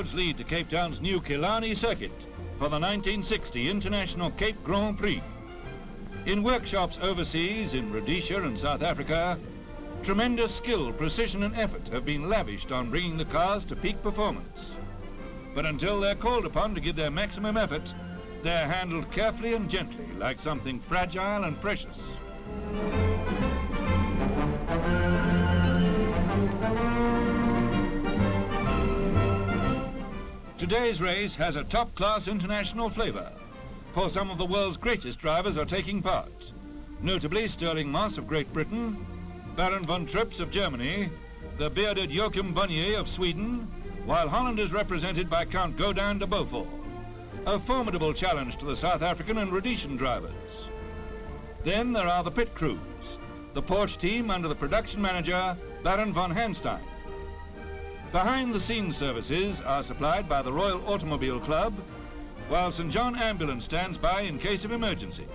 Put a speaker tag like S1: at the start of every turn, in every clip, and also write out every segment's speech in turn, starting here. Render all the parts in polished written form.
S1: roads lead to Cape Town's new Killarney circuit for the 1960 International Cape Grand Prix. In workshops overseas in Rhodesia and South Africa, tremendous skill, precision and effort have been lavished on bringing the cars to peak performance. But until they're called upon to give their maximum effort, they're handled carefully and gently, like something fragile and precious. Today's race has a top-class international flavour, for some of the world's greatest drivers are taking part, notably Stirling Moss of Great Britain, Baron von Trips of Germany, the bearded Joachim Bonnier of Sweden, while Holland is represented by Count Godin de Beaufort, a formidable challenge to the South African and Rhodesian drivers. Then there are the pit crews, the Porsche team under the production manager, Baron von Hanstein. Behind-the-scenes services are supplied by the Royal Automobile Club, while St. John Ambulance stands by in case of emergency.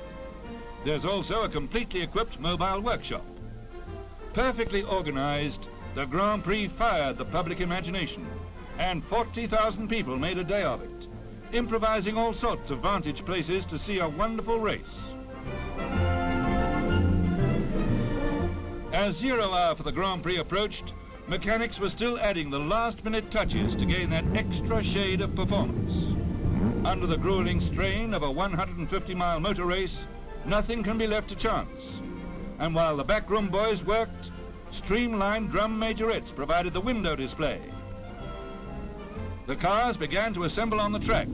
S1: There's also a completely equipped mobile workshop. Perfectly organized, the Grand Prix fired the public imagination, and 40,000 people made a day of it, improvising all sorts of vantage places to see a wonderful race. As 0 hour for the Grand Prix approached, mechanics were still adding the last-minute touches to gain that extra shade of performance. Under the grueling strain of a 150-mile motor race, nothing can be left to chance. And while the backroom boys worked, streamlined drum majorettes provided the window display. The cars began to assemble on the track,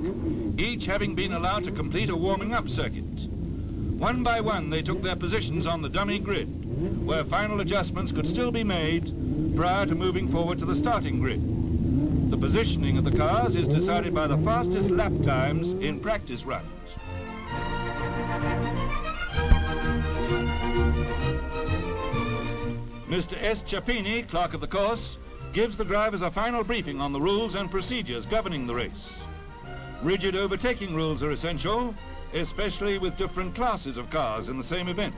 S1: each having been allowed to complete a warming-up circuit. One by one, they took their positions on the dummy grid, where final adjustments could still be made prior to moving forward to the starting grid. The positioning of the cars is decided by the fastest lap times in practice runs. Mr. S. Chapini, clerk of the course, gives the drivers a final briefing on the rules and procedures governing the race. Rigid overtaking rules are essential, especially with different classes of cars in the same event.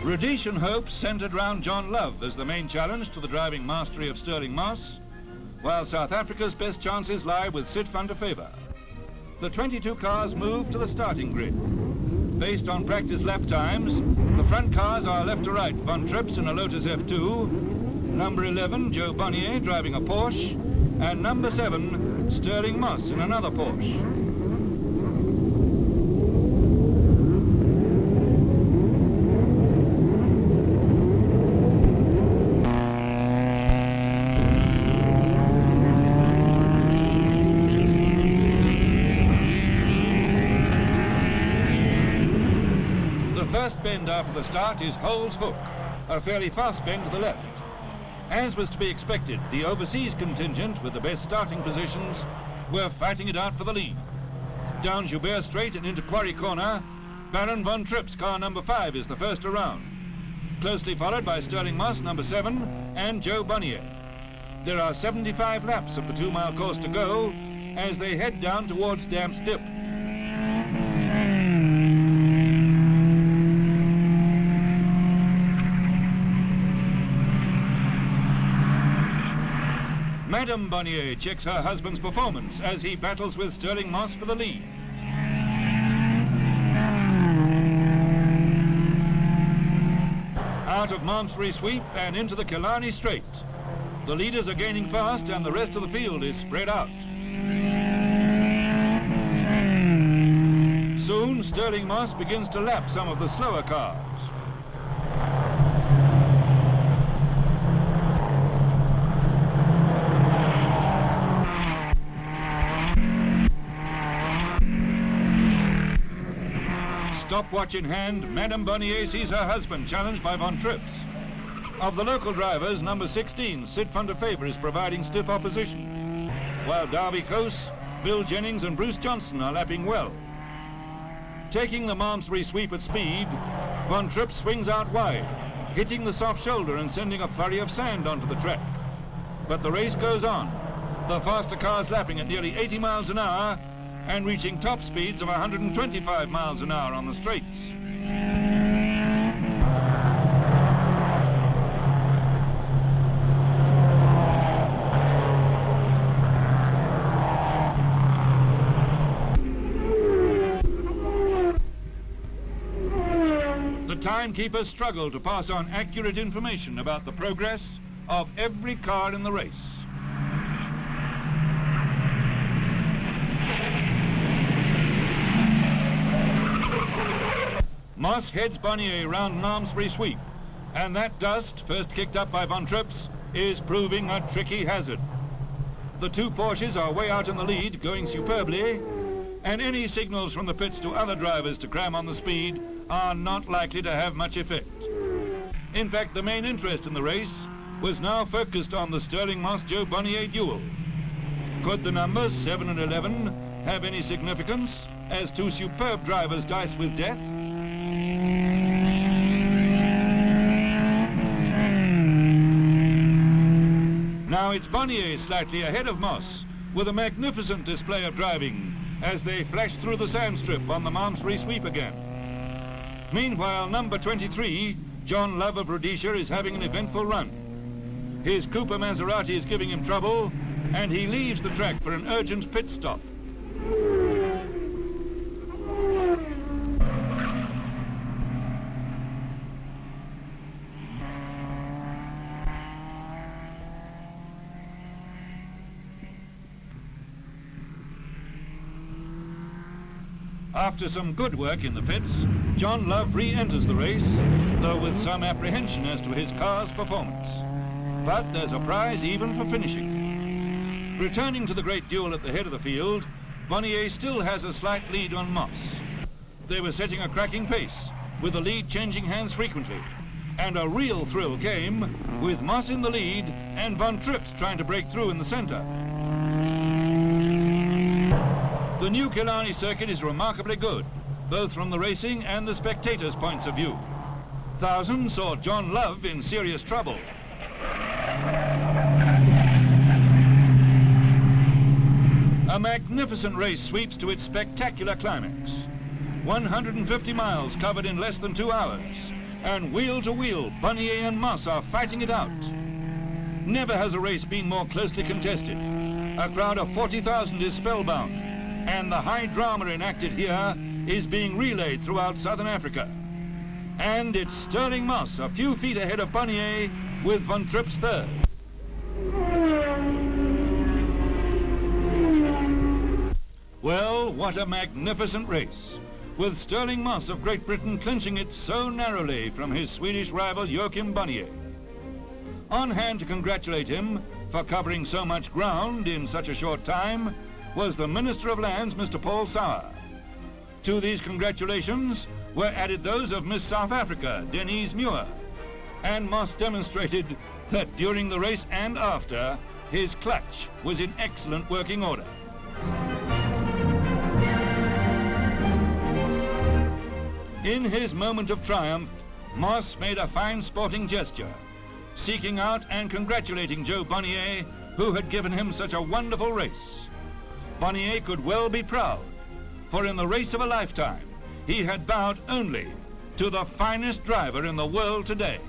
S1: Rhodesian hopes centred round John Love as the main challenge to the driving mastery of Stirling Moss, while South Africa's best chances lie with Sid van der Favre. The 22 cars move to the starting grid. Based on practice lap times, the front cars are left to right, Von Trips in a Lotus F2, number 11, Joe Bonnier driving a Porsche, and number 7, Stirling Moss in another Porsche. First bend after the start is Hole's Hook, a fairly fast bend to the left. As was to be expected, the overseas contingent with the best starting positions were fighting it out for the lead. Down Joubert Straight and into Quarry Corner, Baron von Trips, car number 5, is the first around, closely followed by Stirling Moss, number 7, and Joe Bonnier. There are 75 laps of the 2-mile course to go as they head down towards Damp's Dip. Madame Bonnier checks her husband's performance as he battles with Stirling Moss for the lead. Out of Malmesbury Sweep and into the Killarney Straight. The leaders are gaining fast and the rest of the field is spread out. Soon, Stirling Moss begins to lap some of the slower cars. Stopwatch in hand, Madame Bonnier sees her husband challenged by Von Trips. Of the local drivers, number 16, Sid van der Favre, is providing stiff opposition, while Darby Coase, Bill Jennings and Bruce Johnson are lapping well. Taking the Malmesbury Sweep at speed, Von Trips swings out wide, hitting the soft shoulder and sending a flurry of sand onto the track. But the race goes on, the faster cars lapping at nearly 80 miles an hour and reaching top speeds of 125 miles an hour on the straights. timekeepers struggled to pass on accurate information about the progress of every car in the race. Moss heads Bonnier round an arms-free sweep, and that dust, first kicked up by von Trips, is proving a tricky hazard. The two Porsches are way out in the lead, going superbly, and any signals from the pits to other drivers to cram on the speed are not likely to have much effect. In fact, the main interest in the race was now focused on the Stirling Moss-Joe Bonnier duel. Could the numbers 7 and 11 have any significance as two superb drivers dice with death? Now it's Bonnier slightly ahead of Moss with a magnificent display of driving as they flash through the sand strip on the arms-free sweep again. Meanwhile, number 23, John Love of Rhodesia, is having an eventful run. His Cooper Maserati is giving him trouble, and he leaves the track for an urgent pit stop. After some good work in the pits, John Love re-enters the race, though with some apprehension as to his car's performance. But there's a prize even for finishing. Returning to the great duel at the head of the field, Bonnier still has a slight lead on Moss. They were setting a cracking pace, with the lead changing hands frequently. And a real thrill came with Moss in the lead and von Trips trying to break through in the center. The new Killarney circuit is remarkably good, both from the racing and the spectators' points of view. Thousands saw John Love in serious trouble. A magnificent race sweeps to its spectacular climax. 150 miles covered in less than 2 hours, and wheel to wheel, Bonnier and Moss are fighting it out. Never has a race been more closely contested. A crowd of 40,000 is spellbound, and the high drama enacted here is being relayed throughout southern Africa. And it's Stirling Moss a few feet ahead of Bonnier with von Trips third. Well, what a magnificent race, with Stirling Moss of Great Britain clinching it so narrowly from his Swedish rival Joachim Bonnier. On hand to congratulate him for covering so much ground in such a short time was the Minister of Lands, Mr. Paul Sauer. To these congratulations were added those of Miss South Africa, Denise Muir, and Moss demonstrated that during the race and after, his clutch was in excellent working order. In his moment of triumph, Moss made a fine sporting gesture, seeking out and congratulating Joe Bonnier, who had given him such a wonderful race. Bonnier could well be proud, for in the race of a lifetime, he had bowed only to the finest driver in the world today.